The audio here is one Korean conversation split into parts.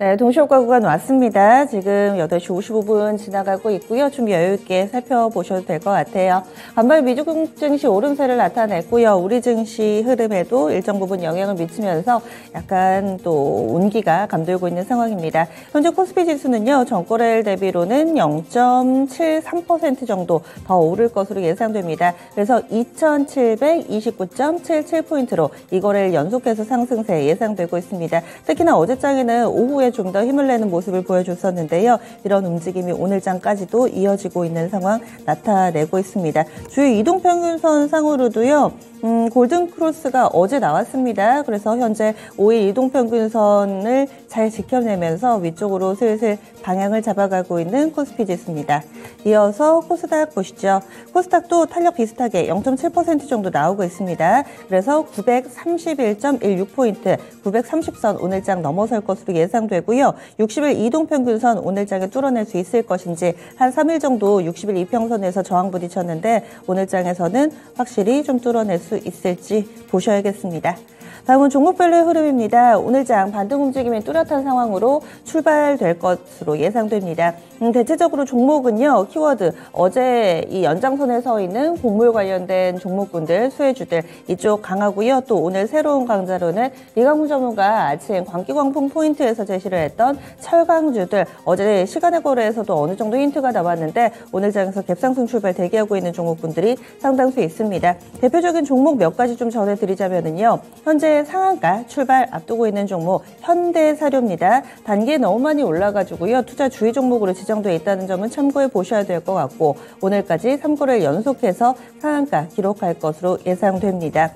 네, 동시효과 구간 왔습니다. 지금 8시 55분 지나가고 있고요. 좀 여유있게 살펴보셔도 될 것 같아요. 간밤에 미국 증시 오름세를 나타냈고요. 우리 증시 흐름에도 일정 부분 영향을 미치면서 약간 또 온기가 감돌고 있는 상황입니다. 현재 코스피 지수는요, 전거래일 대비로는 0.73% 정도 더 오를 것으로 예상됩니다. 그래서 2729.77포인트로 이 거래일 연속해서 상승세 예상되고 있습니다. 특히나 어제장에는 오후에 좀 더 힘을 내는 모습을 보여줬었는데요. 이런 움직임이 오늘장까지도 이어지고 있는 상황 나타내고 있습니다. 주요 이동평균선 상으로도요. 골든크로스가 어제 나왔습니다. 그래서 현재 5일 이동평균선을 잘 지켜내면서 위쪽으로 슬슬 방향을 잡아가고 있는 코스피 지수입니다. 이어서 코스닥 보시죠. 코스닥도 탄력 비슷하게 0.7% 정도 나오고 있습니다. 그래서 931.16포인트, 930선 오늘장 넘어설 것으로 예상되고요. 60일 이동평균선 오늘장에 뚫어낼 수 있을 것인지 한 3일 정도 60일 이평선에서 저항 부딪혔는데 오늘장에서는 확실히 좀 뚫어낼 수 있을지 보셔야겠습니다. 다음은 종목별로의 흐름입니다. 오늘장 반등 움직임이 뚜렷한 상황으로 출발될 것으로 예상됩니다. 대체적으로 종목은요, 키워드, 어제 이 연장선에 서 있는 곡물 관련된 종목군들, 수혜주들, 이쪽 강하고요. 또 오늘 새로운 강자로는 리강무 전문가 아침 광기광풍 포인트에서 제시를 했던 철강주들, 어제 시간의 거래에서도 어느 정도 힌트가 나왔는데, 오늘장에서 갭상승 출발 대기하고 있는 종목군들이 상당수 있습니다. 대표적인 종목 몇 가지 좀 전해드리자면요. 현재 상한가 출발 앞두고 있는 종목 현대사료입니다. 단계 너무 많이 올라가지고요. 투자 주의 종목으로 지정되어 있다는 점은 참고해 보셔야 될 것 같고 오늘까지 3거래를 연속해서 상한가 기록할 것으로 예상됩니다.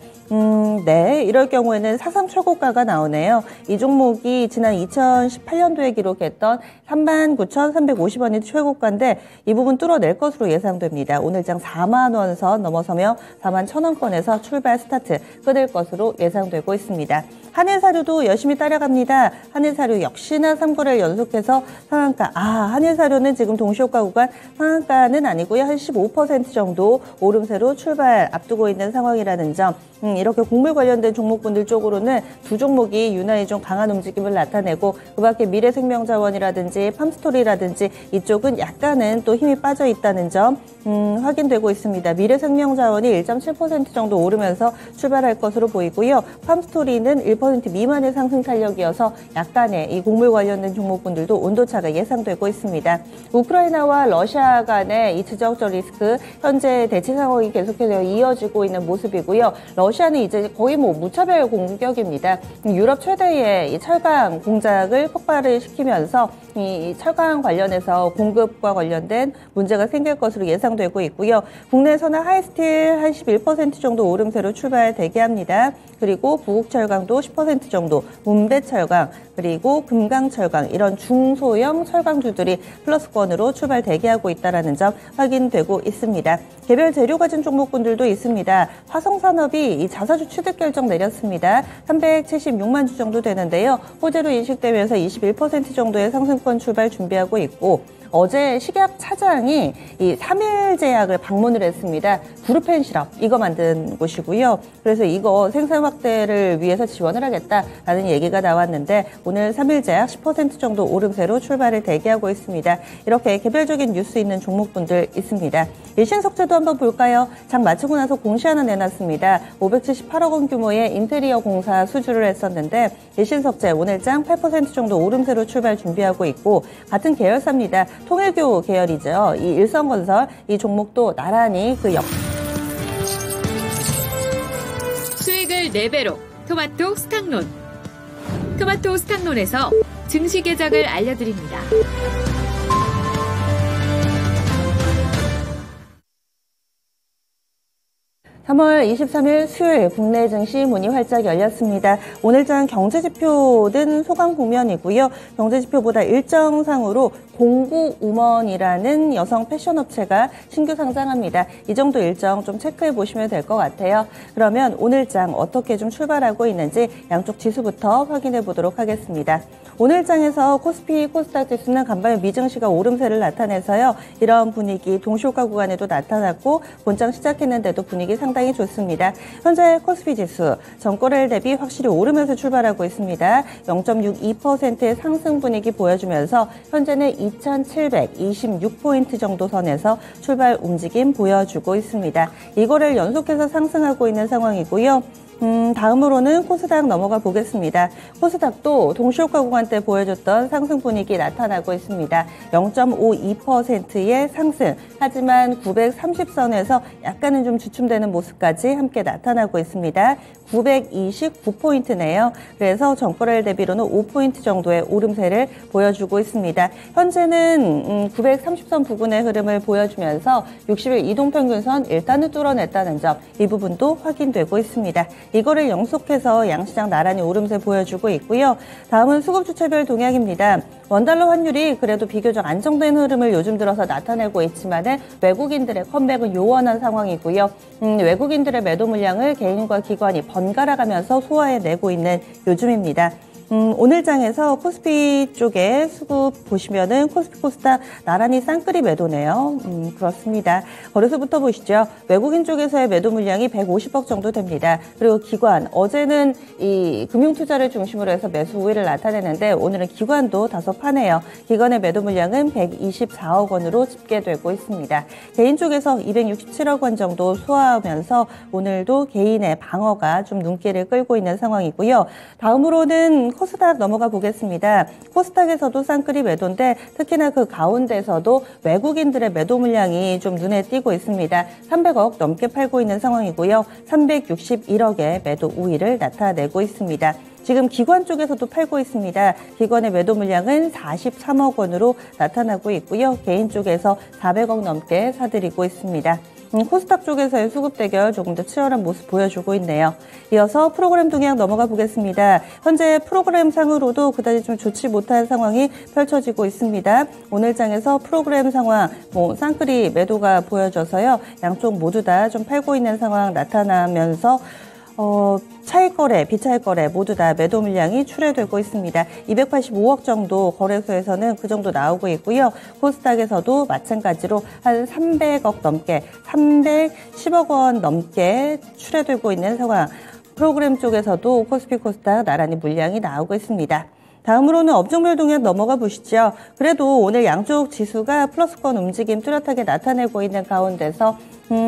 네, 이럴 경우에는 사상 최고가가 나오네요. 이 종목이 지난 2018년도에 기록했던 39,350원이 최고가인데 이 부분 뚫어낼 것으로 예상됩니다. 오늘장 4만 원 선 넘어서며 4만 1,000원권에서 출발 스타트 끊을 것으로 예상되고 있습니다. 한일사료도 열심히 따라갑니다. 한일사료 역시나 3거래를 연속해서 상한가. 한일사료는 지금 동시효과 구간 상한가는 아니고요. 한 15% 정도 오름세로 출발 앞두고 있는 상황이라는 점. 이렇게 곡물 관련된 종목분들 쪽으로는 두 종목이 유난히 좀 강한 움직임을 나타내고 그밖에 미래생명자원이라든지 팜스토리라든지 이쪽은 약간은 또 힘이 빠져 있다는 점 확인되고 있습니다. 미래생명자원이 1.7% 정도 오르면서 출발할 것으로 보이고요. 팜스토리는 1% 미만의 상승 탄력이어서 약간의 이 곡물 관련된 종목분들도 온도차가 예상되고 있습니다. 우크라이나와 러시아 간의 이 지정적 리스크 현재 대치 상황이 계속해서 이어지고 있는 모습이고요. 러시아는 이제 거의 무차별 공격입니다. 유럽 최대의 이 철강 공작을 폭발을 시키면서 이 철강 관련해서 공급과 관련된 문제가 생길 것으로 예상되고 있고요. 국내에서는 하이스틸 한 11% 정도 오름세로 출발 대기합니다. 그리고 부국철강도 10% 정도, 문배철강, 그리고 금강철강 이런 중소형 철강주들이 플러스권으로 출발 대기하고 있다는 점 확인되고 있습니다. 개별 재료 가진 종목군들도 있습니다. 화성산업이 이 자사주 취득 결정 내렸습니다. 376만 주 정도 되는데요. 호재로 인식되면서 21% 정도의 상승권 출발 준비하고 있고 어제 식약 차장이 이 3일 제약을 방문을 했습니다. 구르펜 시럽 이거 만든 곳이고요. 그래서 이거 생산 확대를 위해서 지원을 하겠다라는 얘기가 나왔는데 오늘 3일 제약 10% 정도 오름세로 출발을 대기하고 있습니다. 이렇게 개별적인 뉴스 있는 종목분들 있습니다. 일신석재도 한번 볼까요? 장 마치고 나서 공시 하나 내놨습니다. 578억 원 규모의 인테리어 공사 수주를 했었는데 일신석재 오늘장 8% 정도 오름세로 출발 준비하고 있고 같은 계열사입니다. 통일교 계열이죠. 이 일성건설 이 종목도 나란히 수익을 4배로 토마토 스탁론. 토마토 스탁론에서 증시 계작을 알려드립니다. (3월 23일) 수요일 국내 증시 문이 활짝 열렸습니다. 오늘장 경제지표는 소강 국면이고요. 경제지표보다 일정상으로 공구우먼이라는 여성 패션 업체가 신규 상장합니다. 이 정도 일정 좀 체크해 보시면 될 것 같아요. 그러면 오늘장 어떻게 좀 출발하고 있는지 양쪽 지수부터 확인해 보도록 하겠습니다. 오늘장에서 코스피, 코스닥 지수는 간밤에 미증시가 오름세를 나타내서요. 이런 분위기 동시효과 구간에도 나타났고 본장 시작했는데도 분위기 상당히 상당히 좋습니다. 현재 코스피 지수 전거래일 대비 확실히 오르면서 출발하고 있습니다. 0.62%의 상승 분위기 보여주면서 현재는 2,726포인트 정도 선에서 출발 움직임 보여주고 있습니다. 이거를 연속해서 상승하고 있는 상황이고요. 다음으로는 코스닥 넘어가 보겠습니다. 코스닥도 동시효과 구간 때 보여줬던 상승 분위기 나타나고 있습니다. 0.52%의 상승. 하지만 930선에서 약간은 좀 주춤되는 모습까지 함께 나타나고 있습니다. 929포인트네요. 그래서 전거래일 대비로는 5포인트 정도의 오름세를 보여주고 있습니다. 현재는 930선 부근의 흐름을 보여주면서 60일 이동평균선 일단은 뚫어냈다는 점, 이 부분도 확인되고 있습니다. 이거를 영속해서 양시장 나란히 오름세 보여주고 있고요. 다음은 수급주체별 동향입니다. 원달러 환율이 그래도 비교적 안정된 흐름을 요즘 들어서 나타내고 있지만은 외국인들의 컴백은 요원한 상황이고요. 외국인들의 매도 물량을 개인과 기관이 번갈아가면서 소화해내고 있는 요즘입니다. 오늘 장에서 코스피 쪽에 수급 보시면은 코스피 코스닥 나란히 쌍끌이 매도네요. 그렇습니다. 거래소부터 보시죠. 외국인 쪽에서의 매도 물량이 150억 정도 됩니다. 그리고 기관, 어제는 이 금융투자를 중심으로 해서 매수 우위를 나타내는데 오늘은 기관도 다소 파네요. 기관의 매도 물량은 124억 원으로 집계되고 있습니다. 개인 쪽에서 267억 원 정도 소화하면서 오늘도 개인의 방어가 좀 눈길을 끌고 있는 상황이고요. 다음으로는 코스닥 넘어가 보겠습니다. 코스닥에서도 쌍끌이 매도인데 특히나 그 가운데서도 외국인들의 매도 물량이 좀 눈에 띄고 있습니다. 300억 넘게 팔고 있는 상황이고요. 361억의 매도 우위를 나타내고 있습니다. 지금 기관 쪽에서도 팔고 있습니다. 기관의 매도 물량은 43억 원으로 나타나고 있고요. 개인 쪽에서 400억 넘게 사들이고 있습니다. 코스닥 쪽에서의 수급 대결 조금 더 치열한 모습 보여주고 있네요. 이어서 프로그램 동향 넘어가 보겠습니다. 현재 프로그램 상으로도 그다지 좀 좋지 못한 상황이 펼쳐지고 있습니다. 오늘 장에서 프로그램 상황, 쌍끌이 매도가 보여져서요. 양쪽 모두 다 좀 팔고 있는 상황 나타나면서 차익 거래, 비차익 거래 모두 다 매도 물량이 출회되고 있습니다. 285억 정도 거래소에서는 그 정도 나오고 있고요. 코스닥에서도 마찬가지로 한 300억 넘게, 310억 원 넘게 출회되고 있는 상황. 프로그램 쪽에서도 코스피 코스닥 나란히 물량이 나오고 있습니다. 다음으로는 업종별 동향 넘어가 보시죠. 그래도 오늘 양쪽 지수가 플러스권 움직임 뚜렷하게 나타내고 있는 가운데서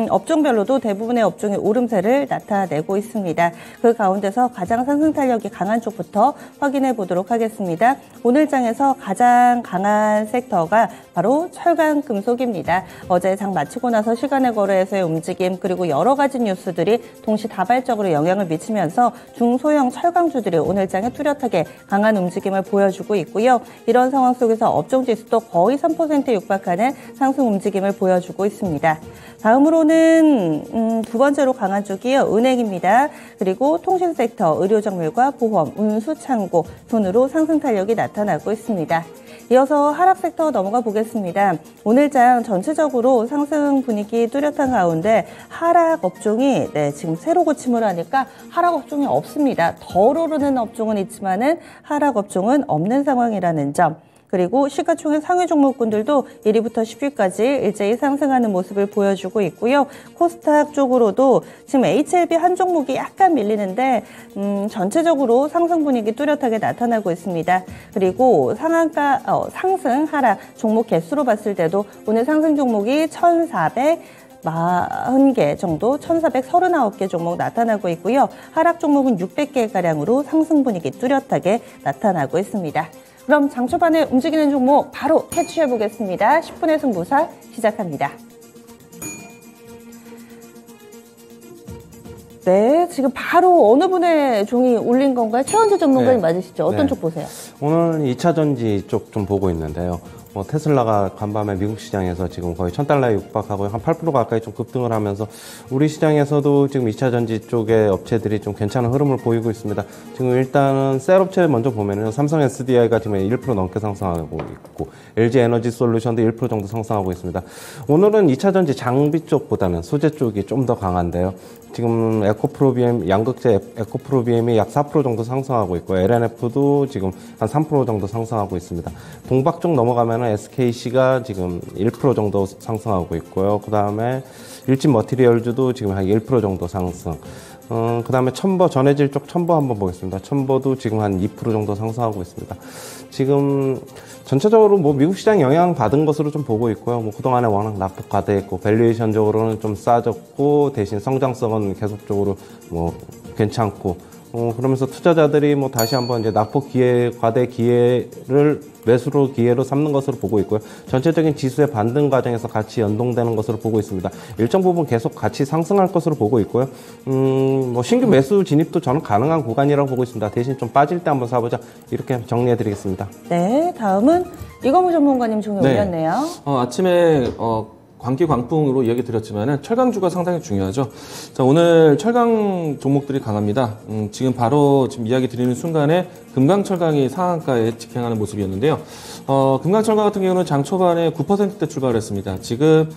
업종별로도 대부분의 업종의 오름세를 나타내고 있습니다. 그 가운데서 가장 상승 탄력이 강한 쪽부터 확인해 보도록 하겠습니다. 오늘 장에서 가장 강한 섹터가 바로 철강 금속입니다. 어제 장 마치고 나서 시간의 거래에서의 움직임 그리고 여러 가지 뉴스들이 동시다발적으로 영향을 미치면서 중소형 철강주들이 오늘 장에 뚜렷하게 강한 움직임을 보여주고 있고요. 이런 상황 속에서 업종 지수도 거의 3%에 육박하는 상승 움직임을 보여주고 있습니다. 다음으로는 두 번째로 강한 쪽이요. 은행입니다. 그리고 통신 섹터, 의료정밀과 보험, 운수, 창고 순으로 상승 탄력이 나타나고 있습니다. 이어서 하락 섹터 넘어가 보겠습니다. 오늘 장 전체적으로 상승 분위기 뚜렷한 가운데 하락 업종이 지금 새로 고침을 하니까 하락 업종이 없습니다. 덜 오르는 업종은 있지만은 하락 업종은 없는 상황이라는 점. 그리고 시가총액 상위 종목군들도 1위부터 10위까지 일제히 상승하는 모습을 보여주고 있고요. 코스닥 쪽으로도 지금 HLB 한 종목이 약간 밀리는데 전체적으로 상승 분위기 뚜렷하게 나타나고 있습니다. 그리고 상한가 상승 하락 종목 개수로 봤을 때도 오늘 상승 종목이 1,440개 정도, 1,439개 종목 나타나고 있고요. 하락 종목은 600개가량으로 상승 분위기 뚜렷하게 나타나고 있습니다. 그럼 장 초반에 움직이는 종목 바로 캐치해 보겠습니다. 10분의 승부사 시작합니다. 네, 지금 바로 어느 분의 종이 올린 건가요? 최원재 전문가님 맞으시죠? 어떤 쪽 보세요? 오늘 2차 전지 쪽 좀 보고 있는데요. 테슬라가 간밤에 미국 시장에서 지금 거의 1,000달러에 육박하고 한 8% 가까이 좀 급등을 하면서 우리 시장에서도 지금 2차 전지 쪽의 업체들이 좀 괜찮은 흐름을 보이고 있습니다. 지금 일단은 셀 업체 먼저 보면은 삼성 SDI가 지금 1% 넘게 상승하고 있고 LG 에너지 솔루션도 1% 정도 상승하고 있습니다. 오늘은 2차 전지 장비 쪽보다는 소재 쪽이 좀 더 강한데요. 지금 에코프로비엠, 양극재 에코프로비엠이 약 4% 정도 상승하고 있고 LNF도 지금 한 3% 정도 상승하고 있습니다. 동박 쪽 넘어가면은 보면은 SKC가 지금 1% 정도 상승하고 있고요. 그 다음에 일진 머티리얼즈도 지금 한 1% 정도 상승. 그 다음에 첨보, 전해질 쪽 첨보 한번 보겠습니다. 첨보도 지금 한 2% 정도 상승하고 있습니다. 지금 전체적으로 뭐 미국 시장 영향 받은 것으로 좀 보고 있고요. 뭐 그동안에 워낙 낙폭 과대했고, 밸류에이션적으로는 좀 싸졌고, 대신 성장성은 계속적으로 뭐 괜찮고, 그러면서 투자자들이 뭐 다시 한번 이제 낙폭 기회, 과대 기회를 매수로 기회로 삼는 것으로 보고 있고요. 전체적인 지수의 반등 과정에서 같이 연동되는 것으로 보고 있습니다. 일정 부분 계속 같이 상승할 것으로 보고 있고요. 뭐 신규 매수 진입도 저는 가능한 구간이라고 보고 있습니다. 대신 좀 빠질 때 한번 사보자. 이렇게 정리해 드리겠습니다. 네, 다음은 이건무 전문가님 종이 올렸네요. 아침에 광기 광풍으로 이야기 드렸지만은 철강주가 상당히 중요하죠. 자, 오늘 철강 종목들이 강합니다. 지금 바로 지금 이야기 드리는 순간에 금강철강이 상한가에 직행하는 모습이었는데요. 금강철강 같은 경우는 장 초반에 9%대 출발을 했습니다. 지금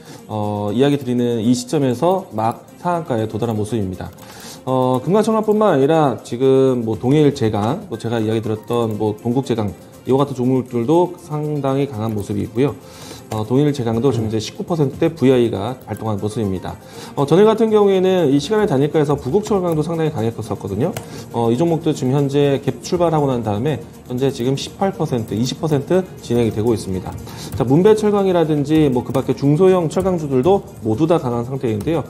이야기 드리는 이 시점에서 막 상한가에 도달한 모습입니다. 금강철강뿐만 아니라 지금 뭐 동해일제강, 뭐 제가 이야기 드렸던 뭐 동국제강 이와 같은 종목들도 상당히 강한 모습이고요. 동일제강도 지금 이제 19%대 VI가 발동한 모습입니다. 전일 같은 경우에는 이 시간의 단일가에서 부국철강도 상당히 강했었거든요. 이 종목도 지금 현재 갭 출발하고 난 다음에 현재 지금 18%, 20% 진행이 되고 있습니다. 자, 문배철강이라든지 뭐 그 밖에 중소형 철강주들도 모두 다 강한 상태인데요.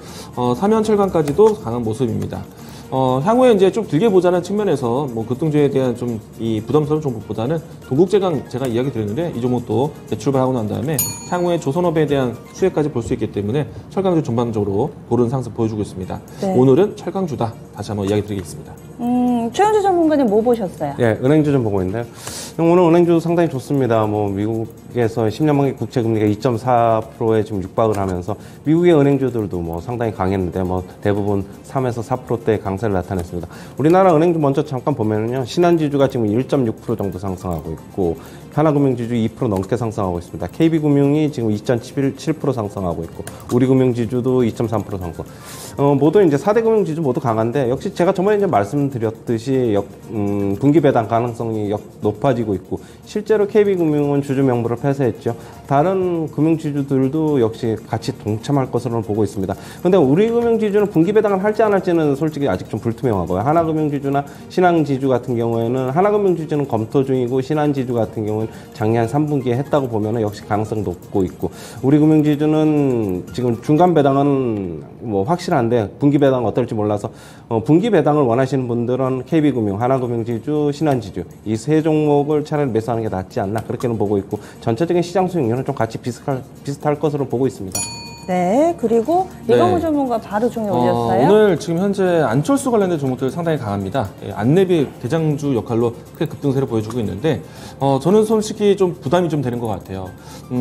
삼연철강까지도 강한 모습입니다. 향후에 이제 좀 길게 보자는 측면에서 뭐 급등주에 대한 좀 이 부담스러운 종목보다는 동국제강 제가 이야기 드렸는데 이 종목도 출발하고 난 다음에 향후에 조선업에 대한 수혜까지 볼 수 있기 때문에 철강주 전반적으로 고른 상승 보여주고 있습니다. 네. 오늘은 철강주다. 다시 한번 이야기 드리겠습니다. 최현주 전문가님 뭐 보셨어요? 네, 은행주 좀 보고 있는데요. 오늘 은행주 상당히 좋습니다. 뭐 미국에서 10년 만기 국채 금리가 2.4%에 지금 육박을 하면서 미국의 은행주들도 뭐 상당히 강했는데 뭐 대부분 3에서 4%대 강세를 나타냈습니다. 우리나라 은행주 먼저 잠깐 보면은요, 신한지주가 지금 1.6% 정도 상승하고 있고, 하나금융지주 2% 넘게 상승하고 있습니다. KB금융이 지금 2.7% 상승하고 있고, 우리금융지주도 2.3% 상승. 모두 이제 4대 금융지주 모두 강한데, 역시 제가 저번에 이제 말씀드렸듯이 분기 배당 가능성이 높아지고 있고, 실제로 KB금융은 주주 명부를 폐쇄했죠. 다른 금융지주들도 역시 같이 동참할 것으로 보고 있습니다. 근데 우리금융지주는 분기 배당을 할지 안 할지는 솔직히 아직 좀 불투명하고요. 하나금융지주나 신한지주 같은 경우에는 하나금융지주는 검토 중이고, 신한지주 같은 경우는 작년 3분기에 했다고 보면은 역시 가능성 높고 있고, 우리금융지주는 지금 중간 배당은 뭐 확실한데 분기 배당 어떨지 몰라서 분기 배당을 원하시는 분들은 KB금융, 하나금융지주, 신한지주 이 세 종목을 차라리 매수하는 게 낫지 않나 그렇게는 보고 있고, 전체적인 시장 수익률은 좀 같이 비슷할 것으로 보고 있습니다. 네, 그리고 이건무 전문가 바로 종이 올렸어요. 오늘 지금 현재 안철수 관련된 종목들 상당히 강합니다. 안내비 대장주 역할로 크게 급등세를 보여주고 있는데, 저는 솔직히 좀 부담이 좀 되는 것 같아요.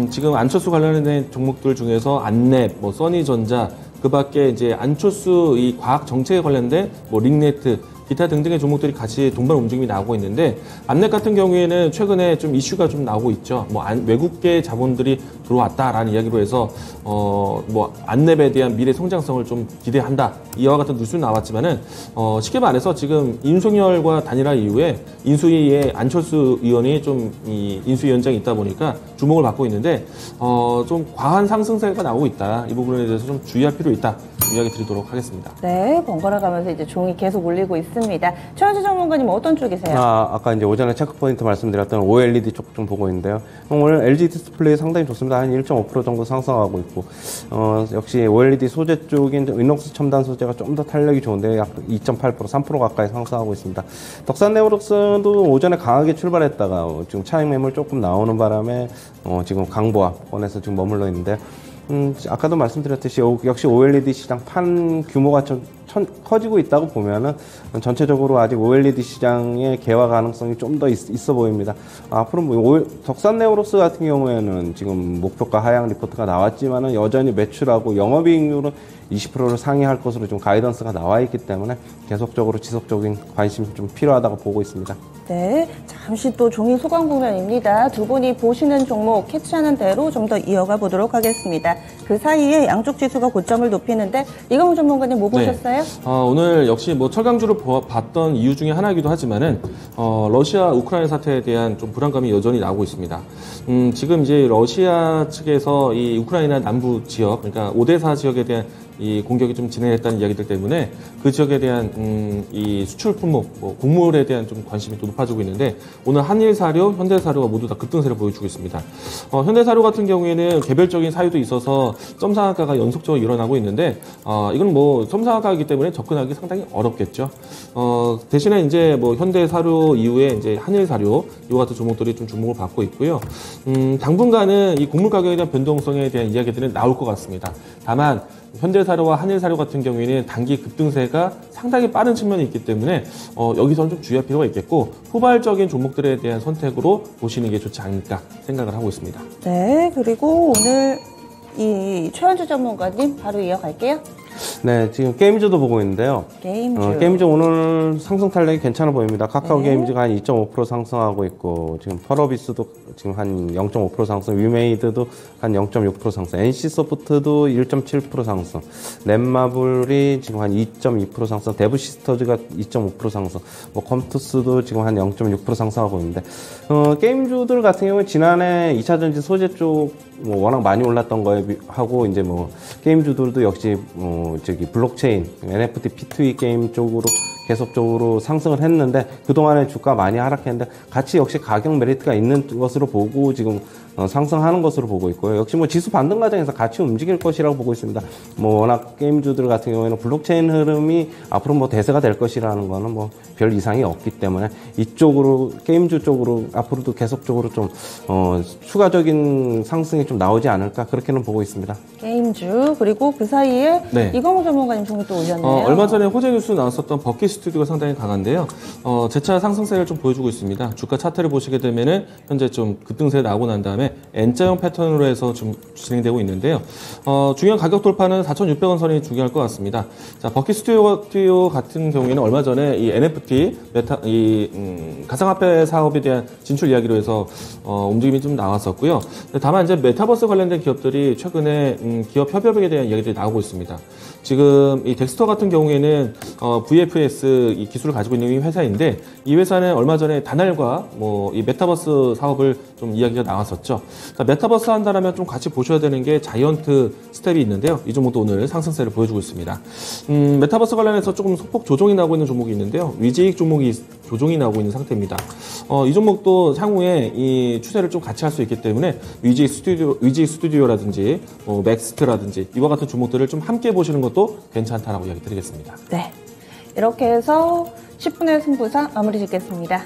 지금 안철수 관련된 종목들 중에서 안랩, 뭐 써니전자, 그 밖에 이제 안철수 이 과학 정책에 관련된 뭐 링네트, 기타 등등의 종목들이 같이 동반 움직임이 나오고 있는데, 안랩 같은 경우에는 최근에 좀 이슈가 좀 나오고 있죠. 뭐 외국계 자본들이 들어왔다라는 이야기로 해서 뭐 안랩에 대한 미래 성장성을 좀 기대한다. 이와 같은 뉴스 나왔지만은 쉽게 말해서 지금 윤석열과 단일화 이후에 인수위에 안철수 의원이 좀 이 인수위원장이 있다 보니까 주목을 받고 있는데 좀 과한 상승세가 나오고 있다. 이 부분에 대해서 좀 주의할 필요 있다. 이야기 드리도록 하겠습니다. 네, 번갈아 가면서 이제 종이 계속 올리고 있습니다. 최현주 전문가님 어떤 쪽이세요? 아까 이제 오전에 체크포인트 말씀드렸던 OLED 쪽 좀 보고 있는데요. 오늘 LG 디스플레이 상당히 좋습니다. 한 1.5% 정도 상승하고 있고, 역시 OLED 소재 쪽인 인녹스 첨단 소재가 좀 더 탄력이 좋은데 약 2.8%, 3% 가까이 상승하고 있습니다. 덕산네오록스도 오전에 강하게 출발했다가 지금 차익 매물 조금 나오는 바람에 지금 강보합권에서 지금 머물러 있는데, 아까도 말씀드렸듯이 역시 OLED 시장 판 규모가 좀 커지고 있다고 보면은 전체적으로 아직 OLED 시장의 개화 가능성이 좀 더 있어 보입니다. 앞으로 뭐 덕산네오록스 같은 경우에는 지금 목표가 하향 리포트가 나왔지만은 여전히 매출하고 영업이익률은 20%를 상회할 것으로 좀 가이던스가 나와 있기 때문에 계속적으로 지속적인 관심이 좀 필요하다고 보고 있습니다. 네, 잠시 또 종이 소강 국면입니다. 두 분이 보시는 종목 캐치하는 대로 좀 더 이어가 보도록 하겠습니다. 그 사이에 양쪽 지수가 고점을 높이는데 이건무 전문가님 뭐 보셨어요? 오늘 역시 뭐 철강주를 봤던 이유 중에 하나이기도 하지만은 러시아 우크라이나 사태에 대한 좀 불안감이 여전히 나오고 있습니다. 지금 이제 러시아 측에서 이 우크라이나 남부 지역, 그러니까 오데사 지역에 대한 이 공격이 좀 진행했다는 이야기들 때문에 그 지역에 대한 이 수출 품목, 뭐 곡물에 대한 좀 관심이 또 높아지고 있는데 오늘 한일사료, 현대사료가 모두 다 급등세를 보여주고 있습니다. 현대사료 같은 경우에는 개별적인 사유도 있어서 점상한가가 연속적으로 일어나고 있는데 이건 뭐 점상한가이기 때문에 접근하기 상당히 어렵겠죠. 대신에 이제 뭐 현대사료 이후에 이제 한일사료 이와 같은 종목들이 좀 주목을 받고 있고요. 당분간은 이 곡물 가격에 대한 변동성에 대한 이야기들은 나올 것 같습니다. 다만 현대사료와 한일사료 같은 경우에는 단기 급등세가 상당히 빠른 측면이 있기 때문에 여기서는 좀 주의할 필요가 있겠고 후발적인 종목들에 대한 선택으로 보시는 게 좋지 않을까 생각을 하고 있습니다. 네, 그리고 오늘 이 최현주 전문가님 바로 이어갈게요. 네, 지금 게임즈도 보고 있는데요. 게임즈. 게임즈 오늘 상승 탄력이 괜찮아 보입니다. 카카오 네. 게임즈가 한 2.5% 상승하고 있고, 지금 펄어비스도 지금 한 0.5% 상승, 위메이드도 한 0.6% 상승, NC소프트도 1.7% 상승, 넷마블이 지금 한 2.2% 상승, 데브시스터즈가 2.5% 상승, 뭐 컴투스도 지금 한 0.6% 상승하고 있는데, 게임주들 같은 경우는 지난해 2차전지 소재 쪽 뭐 워낙 많이 올랐던 거에 하고 이제 뭐 게임주들도 역시 블록체인, NFT, P2E 게임 쪽으로 계속적으로 상승을 했는데 그동안에 주가 많이 하락했는데 같이 역시 가격 메리트가 있는 것으로 보고 지금 상승하는 것으로 보고 있고요. 역시 뭐 지수 반등 과정에서 같이 움직일 것이라고 보고 있습니다. 뭐 워낙 게임주들 같은 경우에는 블록체인 흐름이 앞으로 뭐 대세가 될 것이라는 거는 뭐 별 이상이 없기 때문에 이쪽으로 게임주 쪽으로 앞으로도 계속적으로 좀 추가적인 상승이 좀 나오지 않을까 그렇게는 보고 있습니다. 게임주 그리고 그 사이에 네. 이광호 전문가님 종이 또 올렸네요. 얼마 전에 호재 뉴스 나왔었던 버킷 스튜디오가 상당히 강한데요. 재차 상승세를 좀 보여주고 있습니다. 주가 차트를 보시게 되면은 현재 좀 급등세 나오고 난 다음에 N자형 패턴으로 해서 좀 진행되고 있는데요. 중요한 가격 돌파는 4,600원 선이 중요할 것 같습니다. 자, 버킷 스튜디오 같은 경우에는 얼마 전에 이 NFT 가상화폐 사업에 대한 진출 이야기로 해서 움직임이 좀 나왔었고요. 다만 이제 메타버스 관련된 기업들이 최근에 기업 협업에 대한 이야기들이 나오고 있습니다. 지금 이 덱스터 같은 경우에는 VFS 이 기술을 가지고 있는 이 회사인데 이 회사는 얼마 전에 다날과 뭐 이 메타버스 사업을 좀 이야기가 나왔었죠. 자, 메타버스 한다라면 좀 같이 보셔야 되는 게 자이언트 스텝이 있는데요. 이 종목도 오늘 상승세를 보여주고 있습니다. 메타버스 관련해서 조금 소폭 조정이 나오고 있는 종목이 있는데요. 위지익 종목이 조정이 나오고 있는 상태입니다. 이 종목도 향후에 이 추세를 좀 같이 할 수 있기 때문에 위지익 스튜디오라든지 맥스트라든지 이와 같은 종목들을 좀 함께 보시는 것도 괜찮다라고 이야기 드리겠습니다. 네, 이렇게 해서 10분의 승부사 마무리 짓겠습니다.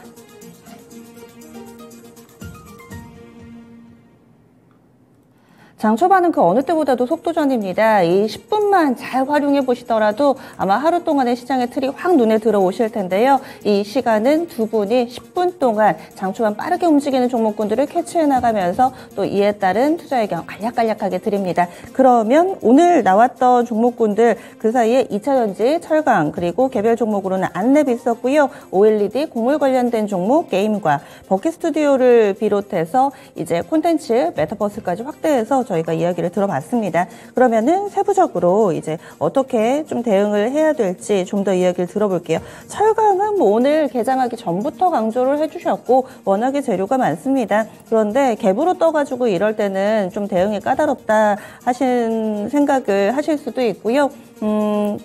장 초반은 그 어느 때보다도 속도전입니다. 이 10분만 잘 활용해 보시더라도 아마 하루 동안의 시장의 틀이 확 눈에 들어오실 텐데요. 이 시간은 두 분이 10분 동안 장 초반 빠르게 움직이는 종목군들을 캐치해 나가면서 또 이에 따른 투자 의견 간략간략하게 드립니다. 그러면 오늘 나왔던 종목군들 그 사이에 2차전지, 철강 그리고 개별 종목으로는 안랩이 있었고요. OLED, 곡물 관련된 종목, 게임과 버킷 스튜디오를 비롯해서 이제 콘텐츠, 메타버스까지 확대해서 저희가 이야기를 들어봤습니다. 그러면은 세부적으로 이제 어떻게 좀 대응을 해야 될지 좀 더 이야기를 들어볼게요. 철강은 뭐 오늘 개장하기 전부터 강조를 해주셨고 워낙에 재료가 많습니다. 그런데 갭으로 떠가지고 이럴 때는 좀 대응이 까다롭다 하신 생각을 하실 수도 있고요.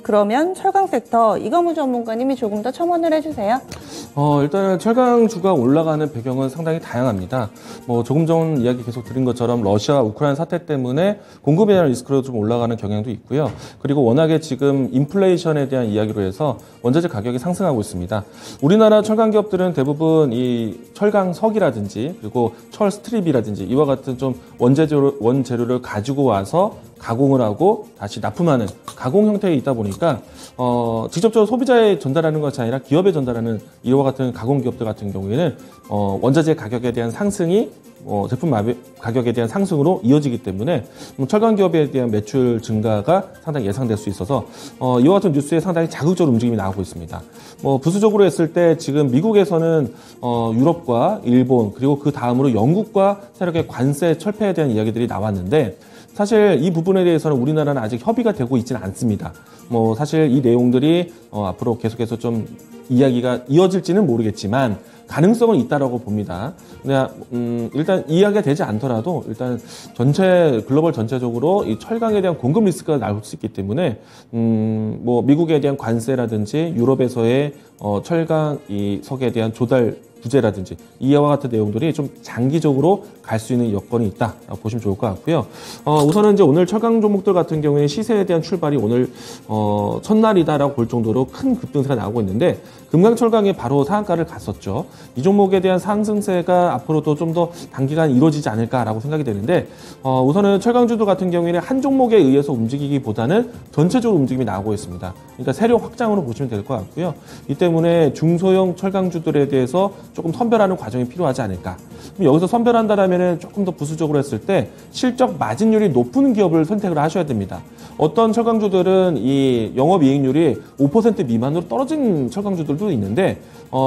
그러면 철강 섹터 이광우 전문가님이 조금 더 첨언을 해주세요. 일단은 철강주가 올라가는 배경은 상당히 다양합니다. 뭐 조금 전 이야기 계속 드린 것처럼 러시아 우크라이나 사태 때문에 공급에 대한 리스크로 좀 올라가는 경향도 있고요. 그리고 워낙에 지금 인플레이션에 대한 이야기로 해서 원자재 가격이 상승하고 있습니다. 우리나라 철강 기업들은 대부분 이 철강석이라든지 그리고 철 스트립이라든지 이와 같은 좀 원재료를 가지고 와서 가공을 하고 다시 납품하는 가공 형태에 있다 보니까 직접적으로 소비자에 전달하는 것이 아니라 기업에 전달하는 이와 같은 가공 기업들 같은 경우에는 원자재 가격에 대한 상승이 제품 가격에 대한 상승으로 이어지기 때문에 철강 기업에 대한 매출 증가가 상당히 예상될 수 있어서 이와 같은 뉴스에 상당히 자극적으로 움직임이 나오고 있습니다. 부수적으로 했을 때 지금 미국에서는 유럽과 일본 그리고 그 다음으로 영국과 세력의 관세 철폐에 대한 이야기들이 나왔는데 사실 이 부분에 대해서는 우리나라는 아직 협의가 되고 있지는 않습니다. 뭐 사실 이 내용들이 앞으로 계속해서 좀 이야기가 이어질지는 모르겠지만 가능성은 있다라고 봅니다. 근데 일단 이야기가 되지 않더라도 일단 글로벌 전체적으로 이 철강에 대한 공급 리스크가 나올 수 있기 때문에 뭐 미국에 대한 관세라든지 유럽에서의 철강 이 석에 대한 조달 부재라든지 이와 같은 내용들이 좀 장기적으로 갈 수 있는 여건이 있다 보시면 좋을 것 같고요. 우선은 이제 오늘 철강 종목들 같은 경우에는 시세에 대한 출발이 오늘 첫날이다라고 볼 정도로 큰 급등세가 나오고 있는데 금강철강이 바로 상한가를 갔었죠. 이 종목에 대한 상승세가 앞으로도 좀 더 단기간 이루어지지 않을까라고 생각이 되는데 우선은 철강주들 같은 경우에는 한 종목에 의해서 움직이기보다는 전체적으로 움직임이 나오고 있습니다. 그러니까 세력 확장으로 보시면 될 것 같고요. 이 때문에 중소형 철강주들에 대해서 조금 선별하는 과정이 필요하지 않을까. 그럼 여기서 선별한다라면 조금 더 부수적으로 했을 때 실적 마진율이 높은 기업을 선택을 하셔야 됩니다. 어떤 철강주들은 이 영업이익률이 5% 미만으로 떨어진 철강주들도 있는데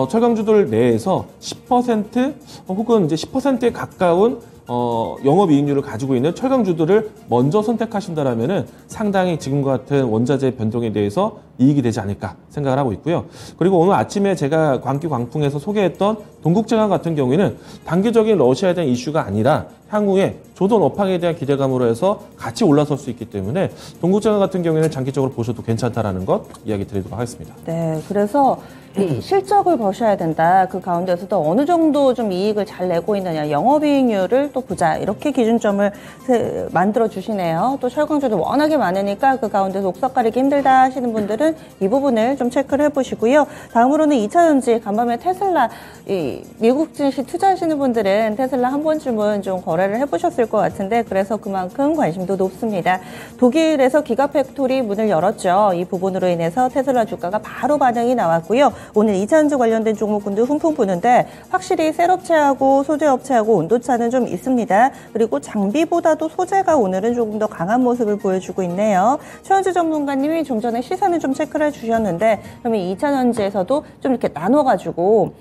철강주들 내에서 10% 혹은 이제 10%에 가까운 영업이익률을 가지고 있는 철강주들을 먼저 선택하신다라면은 상당히 지금과 같은 원자재 변동에 대해서 이익이 되지 않을까 생각을 하고 있고요. 그리고 오늘 아침에 제가 광기광풍에서 소개했던 동국제강 같은 경우에는 단기적인 러시아에 대한 이슈가 아니라 향후에 조던 업황에 대한 기대감으로 해서 같이 올라설 수 있기 때문에 동국제강 같은 경우에는 장기적으로 보셔도 괜찮다라는 것 이야기 드리도록 하겠습니다. 네, 그래서 이 실적을 보셔야 된다. 그 가운데서도 어느 정도 좀 이익을 잘 내고 있느냐, 영업이익률을 또 보자. 이렇게 기준점을 만들어 주시네요. 또 철강주도 워낙에 많으니까 그 가운데서 옥석 가리기 힘들다 하시는 분들은 이 부분을 좀 체크를 해보시고요. 다음으로는 2차전지 간밤에 테슬라, 미국 증시 투자하시는 분들은 테슬라 한 번쯤은 좀 거래를 해보셨을 것 같은데 그래서 그만큼 관심도 높습니다. 독일에서 기가팩토리 문을 열었죠. 이 부분으로 인해서 테슬라 주가가 바로 반응이 나왔고요. 오늘 2차전지 관련된 종목군도 훈풍 부는데 확실히 셀업체하고 소재업체하고 온도차는 좀 있습니다. 그리고 장비보다도 소재가 오늘은 조금 더 강한 모습을 보여주고 있네요. 최원주 전문가님이 좀 전에 시세는 좀 체크를 해주셨는데 그러면 2차전지에서도 좀 이렇게 나눠가지고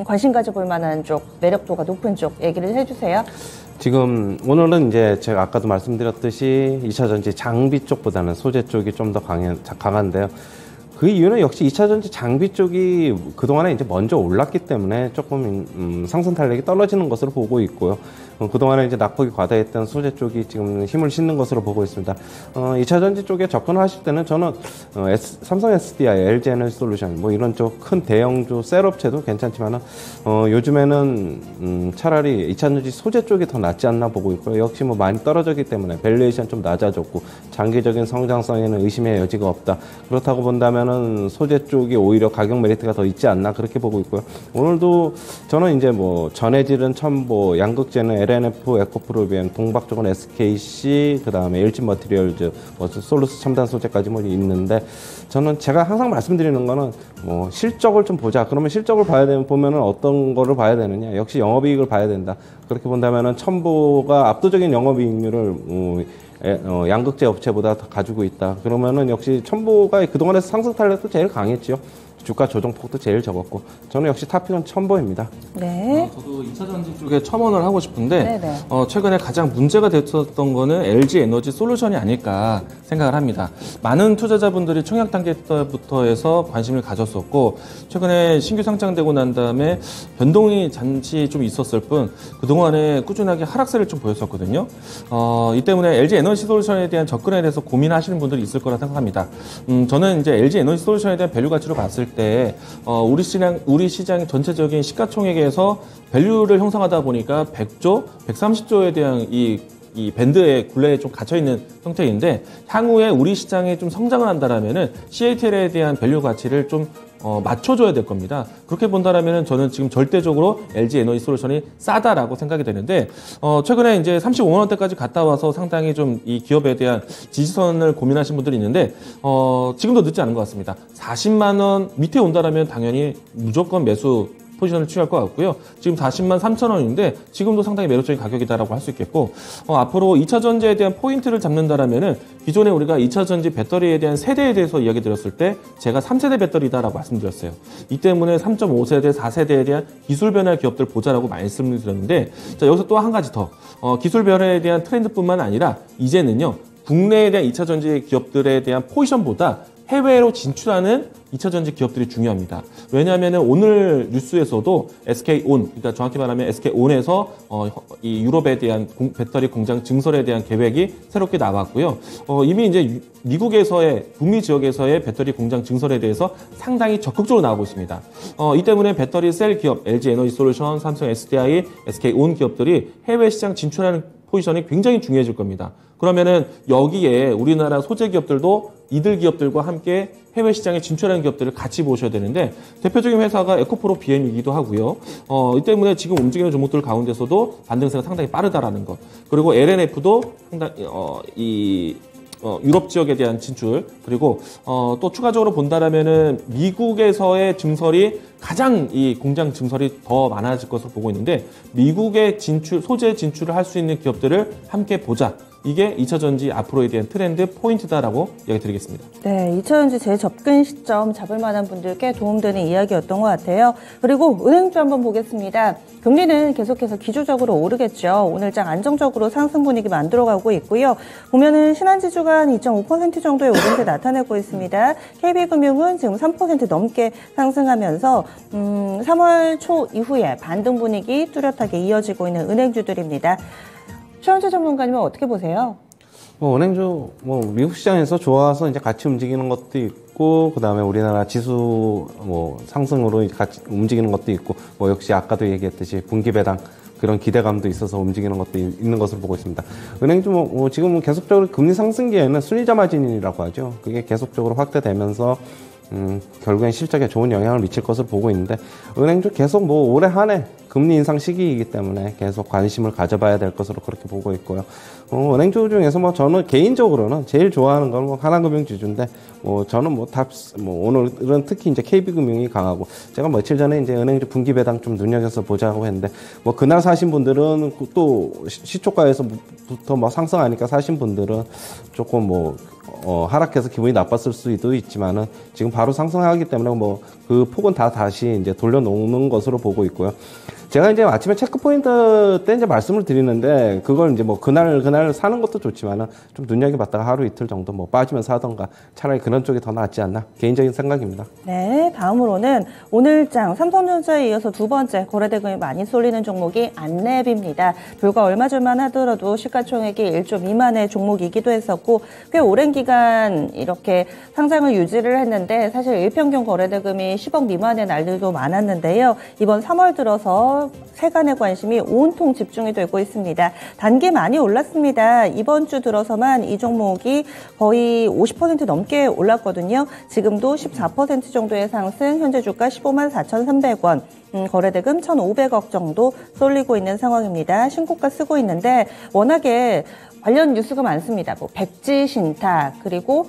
관심 가져볼 만한 쪽, 매력도가 높은 쪽 얘기를 해주세요. 지금 오늘은 이제 제가 아까도 말씀드렸듯이 2차전지 장비 쪽보다는 소재 쪽이 좀 더 강한데요. 그 이유는 역시 2차전지 장비 쪽이 그동안에 이제 먼저 올랐기 때문에 조금 상승 탄력이 떨어지는 것으로 보고 있고요. 그동안에 이제 낙폭이 과다했던 소재 쪽이 지금 힘을 싣는 것으로 보고 있습니다. 2차전지 쪽에 접근을 하실 때는 저는 삼성 SDI, LG 에너지 솔루션 뭐 이런 쪽 큰 대형주 셀업체도 괜찮지만은 요즘에는 차라리 2차전지 소재 쪽이 더 낫지 않나 보고 있고요. 역시 뭐 많이 떨어졌기 때문에 밸류에이션 좀 낮아졌고 장기적인 성장성에는 의심의 여지가 없다. 그렇다고 본다면은 소재 쪽이 오히려 가격 메리트가 더 있지 않나 그렇게 보고 있고요. 오늘도 저는 이제 뭐 전해질은 첨보, 양극재는 LNF, 에코프로비엔, 동박 쪽은 SKC, 그 다음에 일진 머티리얼즈, 솔루스 첨단 소재까지 뭐 있는데 저는 제가 항상 말씀드리는 거는 뭐 실적을 좀 보자. 그러면 실적을 보면은 어떤 거를 봐야 되느냐? 역시 영업이익을 봐야 된다. 그렇게 본다면은 첨보가 압도적인 영업이익률을 양극재 업체보다 더 가지고 있다. 그러면은 역시 첨보가 그동안에 상승 탄력도 제일 강했죠. 주가 조정폭도 제일 적었고 저는 역시 탑픽은 첨보입니다. 네. 저도 2차전지 쪽에 첨언을 하고 싶은데 네네. 최근에 가장 문제가 됐었던 거는 LG 에너지 솔루션이 아닐까 생각을 합니다. 많은 투자자분들이 청약 단계 때부터 해서 관심을 가졌었고 최근에 신규 상장되고 난 다음에 변동이 잠시 좀 있었을 뿐 그동안에 꾸준하게 하락세를 좀 보였었거든요. 이 때문에 LG 에너지 솔루션에 대한 접근에 대해서 고민하시는 분들이 있을 거라 생각합니다. 저는 이제 LG 에너지 솔루션에 대한 밸류 가치로 봤을 때 우리 시장의 전체적인 시가총액에서 밸류를 형성하다 보니까 100조, 130조에 대한 이 밴드의 굴레에 좀 갇혀있는 형태인데 향후에 우리 시장에 좀 성장을 한다라면은 CATL에 대한 밸류 가치를 좀 맞춰줘야 될 겁니다. 그렇게 본다라면은 저는 지금 절대적으로 LG 에너지 솔루션이 싸다라고 생각이 되는데, 최근에 이제 35만원대까지 갔다 와서 상당히 좀 이 기업에 대한 지지선을 고민하신 분들이 있는데, 지금도 늦지 않은 것 같습니다. 40만원 밑에 온다라면 당연히 무조건 매수 포지션을 취할 것 같고요. 지금 40만 3천 원인데 지금도 상당히 매력적인 가격이다라고 할 수 있겠고 앞으로 2차 전지에 대한 포인트를 잡는다라면은 기존에 우리가 2차 전지 배터리에 대한 세대에 대해서 이야기 드렸을 때 제가 3세대 배터리다라고 말씀드렸어요. 이 때문에 3.5세대, 4세대에 대한 기술 변화 기업들 보자라고 말씀을 드렸는데 자, 여기서 또 한 가지 더 기술 변화에 대한 트렌드뿐만 아니라 이제는요. 국내에 대한 2차 전지 기업들에 대한 포지션보다 해외로 진출하는 2차 전지 기업들이 중요합니다. 왜냐하면 오늘 뉴스에서도 SK온, 그러니까 정확히 말하면 SK온에서 이 유럽에 대한 배터리 공장 증설에 대한 계획이 새롭게 나왔고요. 이미 이제 미국에서의 북미 지역에서의 배터리 공장 증설에 대해서 상당히 적극적으로 나오고 있습니다. 이 때문에 배터리 셀 기업 LG 에너지 솔루션, 삼성 SDI, SK온 기업들이 해외 시장 진출하는 포지션이 굉장히 중요해질 겁니다. 그러면은 여기에 우리나라 소재 기업들도 이들 기업들과 함께 해외 시장에 진출하는 기업들을 같이 보셔야 되는데 대표적인 회사가 에코프로 BM이기도 하고요. 이 때문에 지금 움직이는 종목들 가운데서도 반등세가 상당히 빠르다라는 것. 그리고 LNF도 상당히 유럽 지역에 대한 진출 그리고 또 추가적으로 본다라면은 미국에서의 증설이 가장 이 공장 증설이 더 많아질 것으로 보고 있는데 미국의 진출 소재 진출을 할 수 있는 기업들을 함께 보자. 이게 2차 전지 앞으로에 대한 트렌드 포인트다라고 이야기 드리겠습니다. 네, 2차 전지 재접근 시점 잡을 만한 분들께 도움되는 이야기였던 것 같아요. 그리고 은행주 한번 보겠습니다. 금리는 계속해서 기조적으로 오르겠죠. 오늘장 안정적으로 상승 분위기 만들어가고 있고요. 보면은 신한지주가 한 2.5% 정도의 오름세 나타내고 있습니다. KB금융은 지금 3% 넘게 상승하면서 3월 초 이후에 반등 분위기 뚜렷하게 이어지고 있는 은행주들입니다. 최원재 전문가님은 어떻게 보세요? 은행주, 미국 시장에서 좋아서 이제 같이 움직이는 것도 있고, 그 다음에 우리나라 지수, 상승으로 같이 움직이는 것도 있고, 역시 아까도 얘기했듯이 분기 배당 그런 기대감도 있어서 움직이는 것도 있는 것으로 보고 있습니다. 은행주, 지금 계속적으로 금리 상승기에는 순이자 마진이라고 하죠. 그게 계속적으로 확대되면서, 결국엔 실적에 좋은 영향을 미칠 것으로 보고 있는데, 은행주 계속 올해 한 해 금리 인상 시기이기 때문에 계속 관심을 가져봐야 될 것으로 그렇게 보고 있고요. 은행주 중에서 저는 개인적으로는 제일 좋아하는 건 하나금융지주인데, 저는 오늘은 특히 이제 KB금융이 강하고, 제가 며칠 전에 이제 은행주 분기 배당 좀 눈여겨서 보자고 했는데, 그날 사신 분들은 또 시초가에서부터 상승하니까 사신 분들은 조금 하락해서 기분이 나빴을 수도 있지만은 지금 바로 상승하기 때문에 그 폭은 다시 이제 돌려놓는 것으로 보고 있고요. 제가 이제 아침에 체크포인트 때 이제 말씀을 드리는데 그걸 이제 그날 사는 것도 좋지만은 좀 눈여겨봤다가 하루 이틀 정도 빠지면 사던가 차라리 그런 쪽이 더 낫지 않나 개인적인 생각입니다. 네, 다음으로는 오늘장 삼성전자에 이어서 두 번째 거래대금이 많이 쏠리는 종목이 안랩입니다. 불과 얼마 전만 하더라도 시가총액이 1조 미만의 종목이기도 했었고 꽤 오랜 기간 이렇게 상장을 유지를 했는데 사실 일평균 거래대금이 10억 미만의 날들도 많았는데요. 이번 3월 들어서 세간의 관심이 온통 집중이 되고 있습니다. 단기 많이 올랐습니다. 이번 주 들어서만 이 종목이 거의 50% 넘게 올랐거든요. 지금도 14% 정도의 상승, 현재 주가 15만 4,300원. 거래대금 1,500억 정도 쏠리고 있는 상황입니다. 신고가 쓰고 있는데 워낙에 관련 뉴스가 많습니다. 백지 신탁 그리고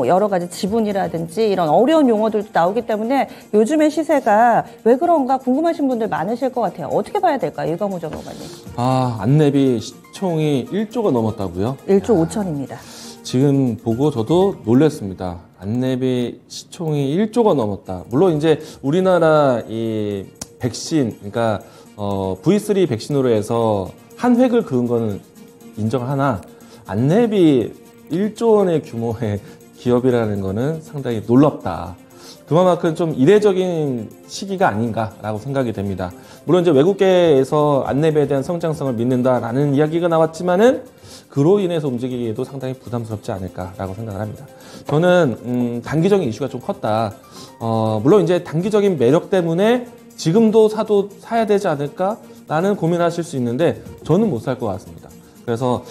여러 가지 지분이라든지 이런 어려운 용어들도 나오기 때문에 요즘의 시세가 왜 그런가 궁금하신 분들 많으실 것 같아요. 어떻게 봐야 될까요? 일거무 전문가님. 안랩이 시총이 1조가 넘었다고요? 1조 5천입니다. 지금 보고 저도 놀랐습니다. 안랩이 시총이 1조가 넘었다. 물론 이제 우리나라 이 백신, 그러니까 V3 백신으로 해서 한 획을 그은 거는 인정하나 안랩이 1조 원의 규모의 기업이라는 거는 상당히 놀랍다. 그만큼 좀 이례적인 시기가 아닌가라고 생각이 됩니다. 물론 이제 외국계에서 안랩에 대한 성장성을 믿는다라는 이야기가 나왔지만은 그로 인해서 움직이기에도 상당히 부담스럽지 않을까라고 생각을 합니다. 저는 단기적인 이슈가 좀 컸다. 물론 이제 단기적인 매력 때문에 지금도 사야 되지 않을까라는 고민하실 수 있는데 저는 못 살 것 같습니다. 그래서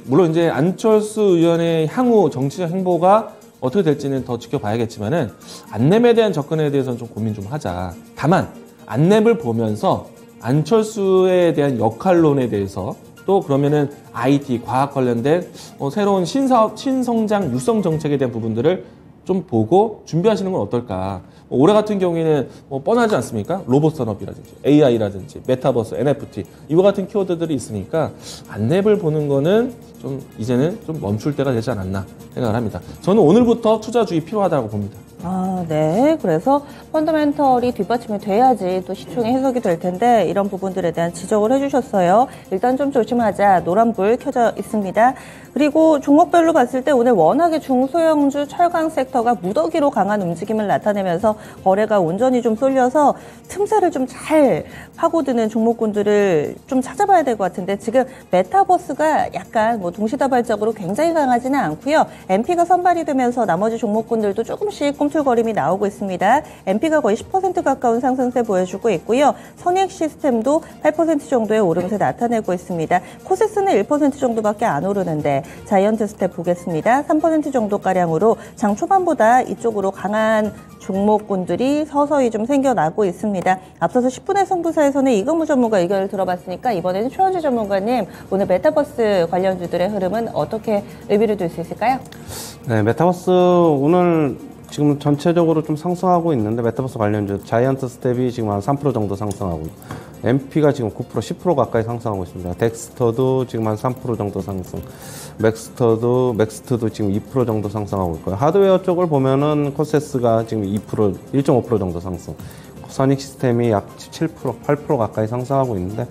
물론 이제 안철수 의원의 향후 정치적 행보가 어떻게 될지는 더 지켜봐야겠지만은 안랩에 대한 접근에 대해서는 좀 고민 좀 하자. 다만 안랩을 보면서 안철수에 대한 역할론에 대해서 또 그러면은 IT, 과학 관련된 새로운 신사업, 신성장, 육성 정책에 대한 부분들을 좀 보고 준비하시는 건 어떨까. 올해 같은 경우에는 뭐 뻔하지 않습니까? 로봇 산업이라든지 AI라든지 메타버스, NFT 이와 같은 키워드들이 있으니까 안랩을 보는 거는 좀 이제는 좀 멈출 때가 되지 않았나 생각을 합니다. 저는 오늘부터 투자주의 필요하다고 봅니다. 아, 네. 그래서 펀더멘털이 뒷받침이 돼야지 또 시총이 해석이 될 텐데 이런 부분들에 대한 지적을 해주셨어요. 일단 좀 조심하자. 노란불 켜져 있습니다. 그리고 종목별로 봤을 때 오늘 워낙에 중소형주 철강 섹터가 무더기로 강한 움직임을 나타내면서 거래가 온전히 좀 쏠려서 틈새를 좀 잘 파고드는 종목군들을 좀 찾아봐야 될 것 같은데 지금 메타버스가 약간 뭐 동시다발적으로 굉장히 강하지는 않고요. MP가 선발이 되면서 나머지 종목군들도 조금씩 꿈틀거림이 나오고 있습니다. MP가 거의 10% 가까운 상승세 보여주고 있고요. 선익 시스템도 8% 정도의 오름세 나타내고 있습니다. 코세스는 1% 정도밖에 안 오르는데 자이언트 스텝 보겠습니다. 3% 정도가량으로 장 초반보다 이쪽으로 강한 종목군들이 서서히 좀 생겨나고 있습니다. 앞서서 10분의 승부사에서는 이근무 전문가 의견을 들어봤으니까 이번에는 최원주 전문가님 오늘 메타버스 관련주들의 흐름은 어떻게 의미를 둘 수 있을까요? 네, 메타버스 오늘 지금 전체적으로 좀 상승하고 있는데 메타버스 관련주 자이언트 스텝이 지금 한 3% 정도 상승하고 있고 MP가 지금 9%, 10% 가까이 상승하고 있습니다. 덱스터도 지금 한 3% 정도 상승, 맥스트도 지금 2% 정도 상승하고 있고요. 하드웨어 쪽을 보면은 코세스가 지금 2%, 1.5% 정도 상승, 선익 시스템이 약 7%, 8% 가까이 상승하고 있는데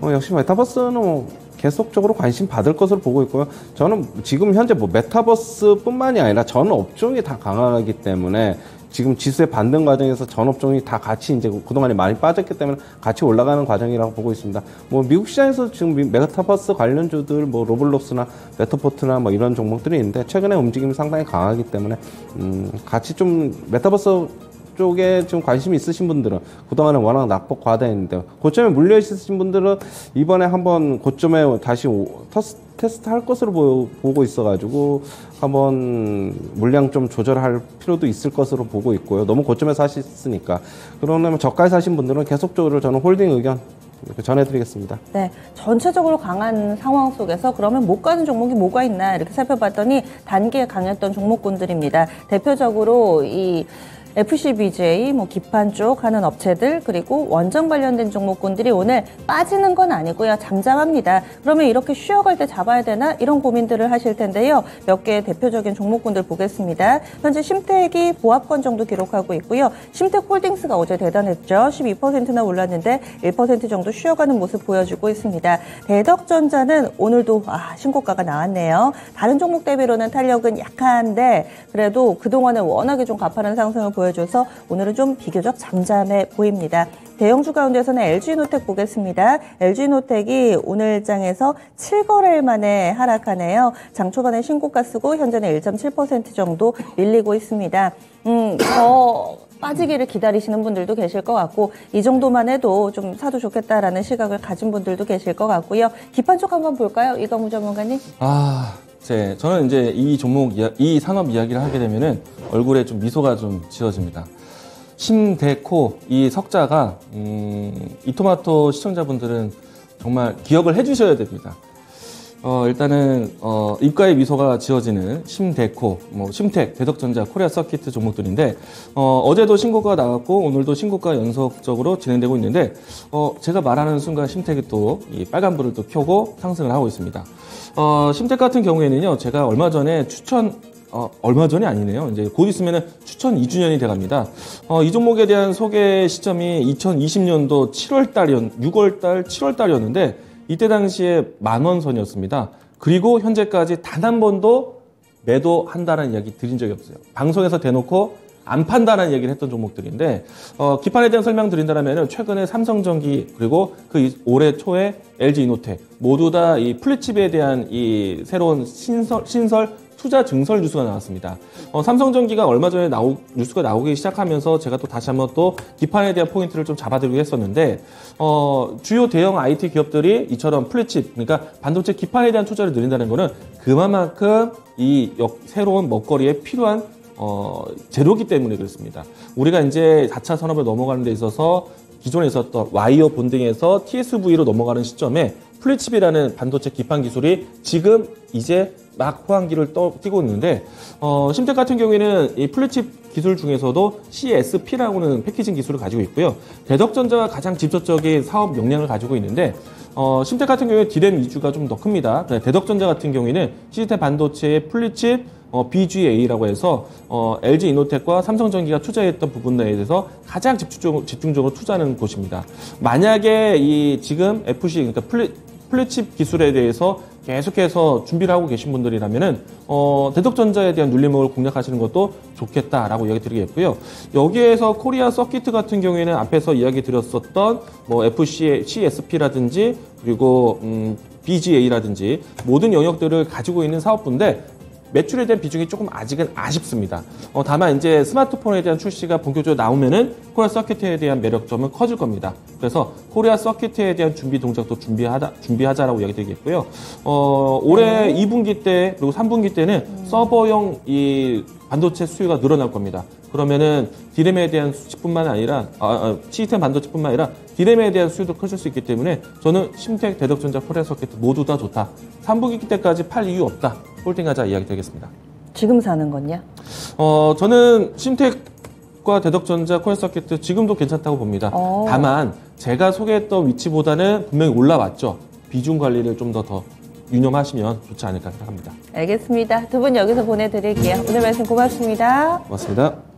역시 메타버스는 계속적으로 관심 받을 것으로 보고 있고요. 저는 지금 현재 뭐 메타버스뿐만이 아니라 전 업종이 다 강하기 때문에 지금 지수의 반등 과정에서 전 업종이 다 같이 이제 그동안에 많이 빠졌기 때문에 같이 올라가는 과정이라고 보고 있습니다. 뭐 미국 시장에서 지금 메타버스 관련주들 뭐 로블록스나 메타포트나 뭐 이런 종목들이 있는데 최근에 움직임이 상당히 강하기 때문에 같이 좀 메타버스 쪽에 좀 관심이 있으신 분들은 그동안에 워낙 낙폭 과다했는데 고점에 물려 있으신 분들은 이번에 한번 고점에 다시 테스트 할 것으로 보고 있어가지고 한번 물량 좀 조절할 필요도 있을 것으로 보고 있고요. 너무 고점에 사셨으니까 그러면 저가에 사신 분들은 계속적으로 저는 홀딩 의견 이렇게 전해드리겠습니다. 네, 전체적으로 강한 상황 속에서 그러면 못 가는 종목이 뭐가 있나 이렇게 살펴봤더니 단기에 강했던 종목군들입니다. 대표적으로 이 FCBJ, 뭐 기판 쪽 하는 업체들 그리고 원전 관련된 종목군들이 오늘 빠지는 건 아니고요. 잠잠합니다. 그러면 이렇게 쉬어갈 때 잡아야 되나? 이런 고민들을 하실 텐데요. 몇 개의 대표적인 종목군들 보겠습니다. 현재 심택이 보합권 정도 기록하고 있고요. 심택홀딩스가 어제 대단했죠. 12%나 올랐는데 1% 정도 쉬어가는 모습 보여주고 있습니다. 대덕전자는 오늘도 신고가가 나왔네요. 다른 종목 대비로는 탄력은 약한데 그래도 그동안에 워낙에 좀 가파른 상승을 보여줘서 오늘은 좀 비교적 잠잠해 보입니다. 대형주 가운데서는 LG노텍 보겠습니다. LG노텍이 오늘 장에서 7거래일 만에 하락하네요. 장 초반에 신고가 쓰고 현재는 1.7% 정도 밀리고 있습니다. 더 빠지기를 기다리시는 분들도 계실 것 같고 이 정도만 해도 좀 사도 좋겠다라는 시각을 가진 분들도 계실 것 같고요. 기판 쪽 한번 볼까요? 이강무 전문가님. 저는 이제 이 종목, 이 산업 이야기를 하게 되면은 얼굴에 좀 미소가 좀 지어집니다. 심대코 이 석자가 이토마토 시청자분들은 정말 기억을 해주셔야 됩니다. 일단은 입가에 미소가 지어지는 심대코, 심택, 대덕전자, 코리아 서키트 종목들인데 어제도 신고가 나왔고 오늘도 신고가 연속적으로 진행되고 있는데 제가 말하는 순간 심택이 또 이 빨간불을 또 켜고 상승을 하고 있습니다. 심택 같은 경우에는요, 제가 얼마 전에 얼마 전이 아니네요. 이제 곧 있으면은 추천 2주년이 돼갑니다. 이 종목에 대한 소개 시점이 2020년도 6월달, 7월달이었는데 이때 당시에 10,000원 선이었습니다. 그리고 현재까지 단 한 번도 매도한다는 이야기 드린 적이 없어요. 방송에서 대놓고 안 판다는 얘기를 했던 종목들인데 기판에 대한 설명 드린다면 최근에 삼성전기 그리고 올해 초에 LG이노텍 모두 다 이 플립칩에 대한 이 새로운 신설 투자 증설 뉴스가 나왔습니다. 삼성전기가 얼마 전에 뉴스가 나오기 시작하면서 제가 또 다시 한번 또 기판에 대한 포인트를 좀 잡아드리고 했었는데 주요 대형 IT 기업들이 이처럼 플립칩 그러니까 반도체 기판에 대한 투자를 늘린다는 거는 그만큼 이 새로운 먹거리에 필요한 재료기 때문에 그렇습니다. 우리가 이제 4차 산업을 넘어가는 데 있어서 기존에 있었던 와이어 본딩에서 TSV로 넘어가는 시점에 플립칩이라는 반도체 기판 기술이 지금 이제 막 호황기를 띄고 있는데 심택 같은 경우에는 이 플립칩 기술 중에서도 CSP라고는 패키징 기술을 가지고 있고요. 대덕전자가 가장 직접적인 사업 역량을 가지고 있는데 심텍 같은 경우에 D램 위주가 좀 더 큽니다. 대덕전자 같은 경우에는 시스템 반도체의 플리칩, BGA라고 해서 LG 이노텍과 삼성전기가 투자했던 부분에 대해서 가장 집중적으로 투자하는 곳입니다. 만약에 이 지금 FC 그러니까 플리칩 기술에 대해서 계속해서 준비를 하고 계신 분들이라면은 대덕전자에 대한 눌림목을 공략하시는 것도 좋겠다라고 이야기 드리겠고요. 여기에서 코리아 서킷 같은 경우에는 앞에서 이야기 드렸었던 뭐 FC, CSP라든지 그리고 BGA라든지 모든 영역들을 가지고 있는 사업부인데 매출에 대한 비중이 조금 아직은 아쉽습니다. 다만 이제 스마트폰에 대한 출시가 본격적으로 나오면은 코리아 서킷에 대한 매력점은 커질 겁니다. 그래서 코리아 서킷에 대한 준비 동작도 준비하자라고 이야기 드리겠고요. 올해 2분기 때 그리고 3분기 때는 서버용 이 반도체 수요가 늘어날 겁니다. 그러면은 D램에 대한 수치뿐만 아니라 시스템 반도체뿐만 아니라 D램에 대한 수요도 커질 수 있기 때문에 저는 심텍, 대덕전자, 코리아 서킷 모두 다 좋다. 3분기 때까지 팔 이유 없다. 홀딩하자 이야기 드리겠습니다. 지금 사는 건요? 저는 심텍과 대덕전자, 코리아 서킷 지금도 괜찮다고 봅니다. 다만 제가 소개했던 위치보다는 분명히 올라왔죠. 비중 관리를 좀 더 유념하시면 좋지 않을까 생각합니다. 알겠습니다. 두 분 여기서 보내드릴게요. 오늘 말씀 고맙습니다. 고맙습니다.